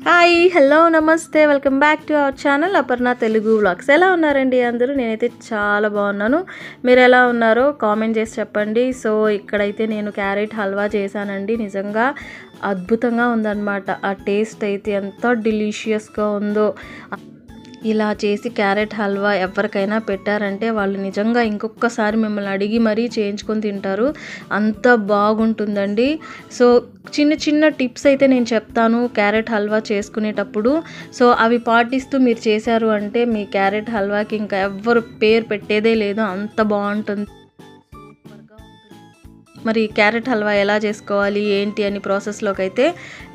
Hi hello నమస్తే welcome back to our channel Aparna Telugu vlogs. ఎలా ఉన్నారండి అందరూ? నేనైతే చాలా బాగున్నాను. మీరు ఎలా ఉన్నారో కామెంట్ చేసి చెప్పండి. సో ఇక్కడైతే నేను క్యారెట్ హల్వా చేశానండి. నిజంగా అద్భుతంగా ఉందన్నమాట. ఆ టేస్ట్ అయితే ఎంత డెలీషియస్గా ఉందో. ఇలా చేసి క్యారెట్ హల్వా ఎవరికైనా పెట్టారంటే వాళ్ళు నిజంగా ఇంకొకసారి మిమ్మల్ని అడిగి మరీ చేయించుకొని తింటారు. అంత బాగుంటుందండి. సో చిన్న చిన్న టిప్స్ అయితే నేను చెప్తాను క్యారెట్ హల్వా చేసుకునేటప్పుడు. సో అవి పాటిస్తూ మీరు చేశారు అంటే మీ క్యారెట్ హల్వాకి ఇంకా ఎవ్వరు పేరు పెట్టేదే లేదు, అంత బాగుంటుంది. మరి క్యారెట్ హల్వా ఎలా చేసుకోవాలి ఏంటి అని ప్రాసెస్లోకి అయితే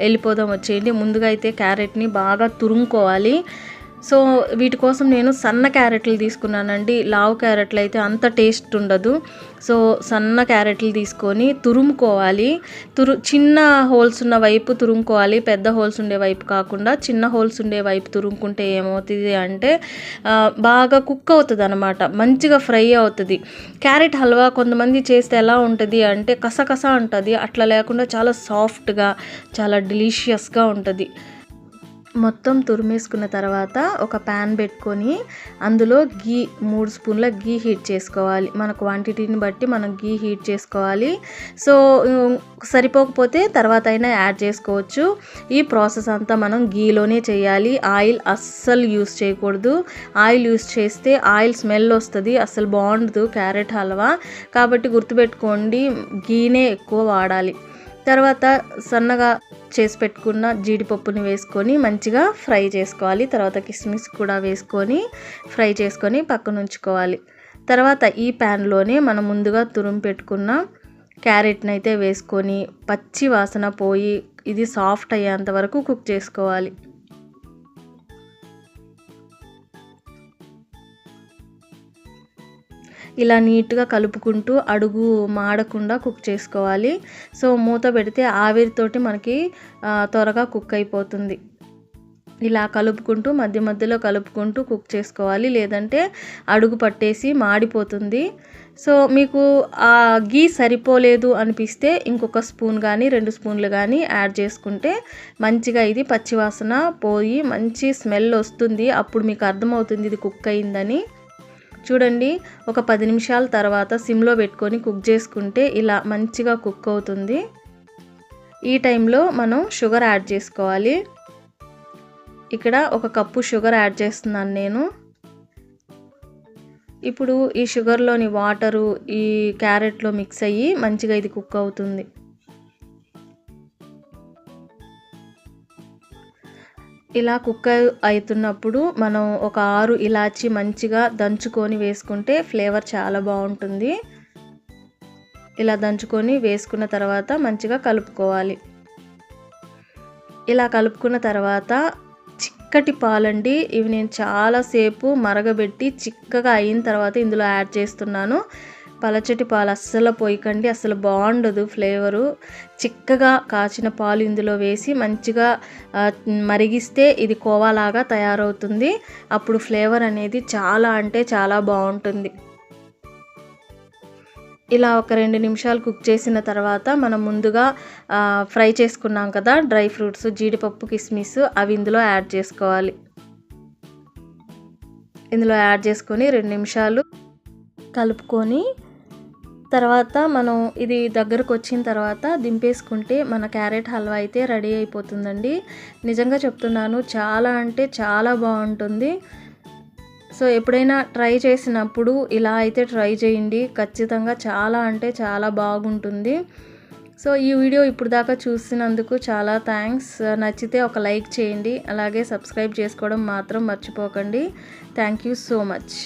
వెళ్ళిపోదాం వచ్చేయండి. ముందుగా అయితే క్యారెట్ని బాగా తురుముకోవాలి. సో వీటి కోసం నేను సన్న క్యారెట్లు తీసుకున్నానండి. లావు క్యారెట్లు అయితే అంత టేస్ట్ ఉండదు. సో సన్న క్యారెట్లు తీసుకొని తురుముకోవాలి. చిన్న హోల్స్ ఉన్న వైపు తురుముకోవాలి, పెద్ద హోల్స్ ఉండే వైపు కాకుండా చిన్న హోల్స్ ఉండే వైపు తురుముకుంటే ఏమవుతుంది అంటే బాగా కుక్ అవుతుంది అనమాట, మంచిగా ఫ్రై అవుతుంది. క్యారెట్ హల్వా కొంతమంది చేస్తే ఎలా ఉంటుంది అంటే కసకస ఉంటుంది, అట్లా లేకుండా చాలా సాఫ్ట్గా చాలా డెలీషియస్గా ఉంటుంది. మొత్తం తురిమేసుకున్న తర్వాత ఒక ప్యాన్ పెట్టుకొని అందులో గీ 3 స్పూన్ల గీ హీట్ చేసుకోవాలి. మన క్వాంటిటీని బట్టి మనం గీ హీట్ చేసుకోవాలి. సో సరిపోకపోతే తర్వాత అయినా యాడ్ చేసుకోవచ్చు. ఈ ప్రాసెస్ అంతా మనం గీలోనే చేయాలి. ఆయిల్ అస్సలు యూస్ చేయకూడదు. ఆయిల్ యూస్ చేస్తే ఆయిల్ స్మెల్ వస్తుంది, అస్సలు బాగుండదు క్యారెట్ హల్వా. కాబట్టి గుర్తుపెట్టుకోండి, గీనే ఎక్కువ వాడాలి. తర్వాత సన్నగా చేసి పెట్టుకున్న జీడిపప్పుని వేసుకొని మంచిగా ఫ్రై చేసుకోవాలి. తర్వాత కిస్మిస్ కూడా వేసుకొని ఫ్రై చేసుకొని పక్కన ఉంచుకోవాలి. తర్వాత ఈ ప్యాన్లోనే మనం ముందుగా తురుము పెట్టుకున్న క్యారెట్ని అయితే వేసుకొని పచ్చి వాసన పోయి ఇది సాఫ్ట్ అయ్యేంత వరకు కుక్ చేసుకోవాలి. ఇలా నీట్గా కలుపుకుంటూ అడుగు మాడకుండా కుక్ చేసుకోవాలి. సో మూత పెడితే ఆవిరితోటి మనకి త్వరగా కుక్ అయిపోతుంది. ఇలా కలుపుకుంటూ మధ్య మధ్యలో కలుపుకుంటూ కుక్ చేసుకోవాలి, లేదంటే అడుగు పట్టేసి మాడిపోతుంది. సో మీకు ఆ గీ సరిపోలేదు అనిపిస్తే ఇంకొక స్పూన్ కానీ 2 స్పూన్లు కానీ యాడ్ చేసుకుంటే మంచిగా ఇది పచ్చివాసన పోయి మంచి స్మెల్ వస్తుంది. అప్పుడు మీకు అర్థమవుతుంది ఇది కుక్ అయిందని. చూడండి, ఒక 10 నిమిషాల తర్వాత సిమ్లో పెట్టుకొని కుక్ చేసుకుంటే ఇలా మంచిగా కుక్ అవుతుంది. ఈ టైంలో మనం షుగర్ యాడ్ చేసుకోవాలి. ఇక్కడ 1 కప్పు షుగర్ యాడ్ చేస్తున్నాను నేను. ఇప్పుడు ఈ షుగర్లోని వాటరు ఈ క్యారెట్లో మిక్స్ అయ్యి మంచిగా ఇది కుక్ అవుతుంది. ఇలా కుక్ అవుతున్నప్పుడు మనం ఒక 6 ఇలాచి మంచిగా దంచుకొని వేసుకుంటే ఫ్లేవర్ చాలా బాగుంటుంది. ఇలా దంచుకొని వేసుకున్న తర్వాత మంచిగా కలుపుకోవాలి. ఇలా కలుపుకున్న తర్వాత చిక్కటి పాలండి, ఇవి నేను చాలాసేపు మరగబెట్టి చిక్కగా అయిన తర్వాత ఇందులో యాడ్ చేస్తున్నాను. పలచటి పాలు అస్సలు పోయకండి, అస్సలు బాగుండదు ఫ్లేవరు. చిక్కగా కాచిన పాలు ఇందులో వేసి మంచిగా మరిగిస్తే ఇది కోవాలాగా తయారవుతుంది. అప్పుడు ఫ్లేవర్ అనేది చాలా అంటే చాలా బాగుంటుంది. ఇలా ఒక 2 నిమిషాలు కుక్ చేసిన తర్వాత మనం ముందుగా ఫ్రై చేసుకున్నాం కదా డ్రై ఫ్రూట్స్, జీడిపప్పు, కిస్మిస్, అవి ఇందులో యాడ్ చేసుకోవాలి. ఇందులో యాడ్ చేసుకొని 2 నిమిషాలు కలుపుకొని తర్వాత మనం ఇది దగ్గరకు వచ్చిన తర్వాత దింపేసుకుంటే మన క్యారెట్ హల్వా అయితే రెడీ అయిపోతుందండి. నిజంగా చెప్తున్నాను, చాలా అంటే చాలా బాగుంటుంది. సో ఎప్పుడైనా ట్రై చేసినప్పుడు ఇలా అయితే ట్రై చేయండి, ఖచ్చితంగా చాలా అంటే చాలా బాగుంటుంది. సో ఈ వీడియో ఇప్పుడు దాకా చూసినందుకు చాలా థ్యాంక్స్. నచ్చితే ఒక లైక్ చేయండి, అలాగే సబ్స్క్రైబ్ చేసుకోవడం మాత్రం మర్చిపోకండి. Thank you so much.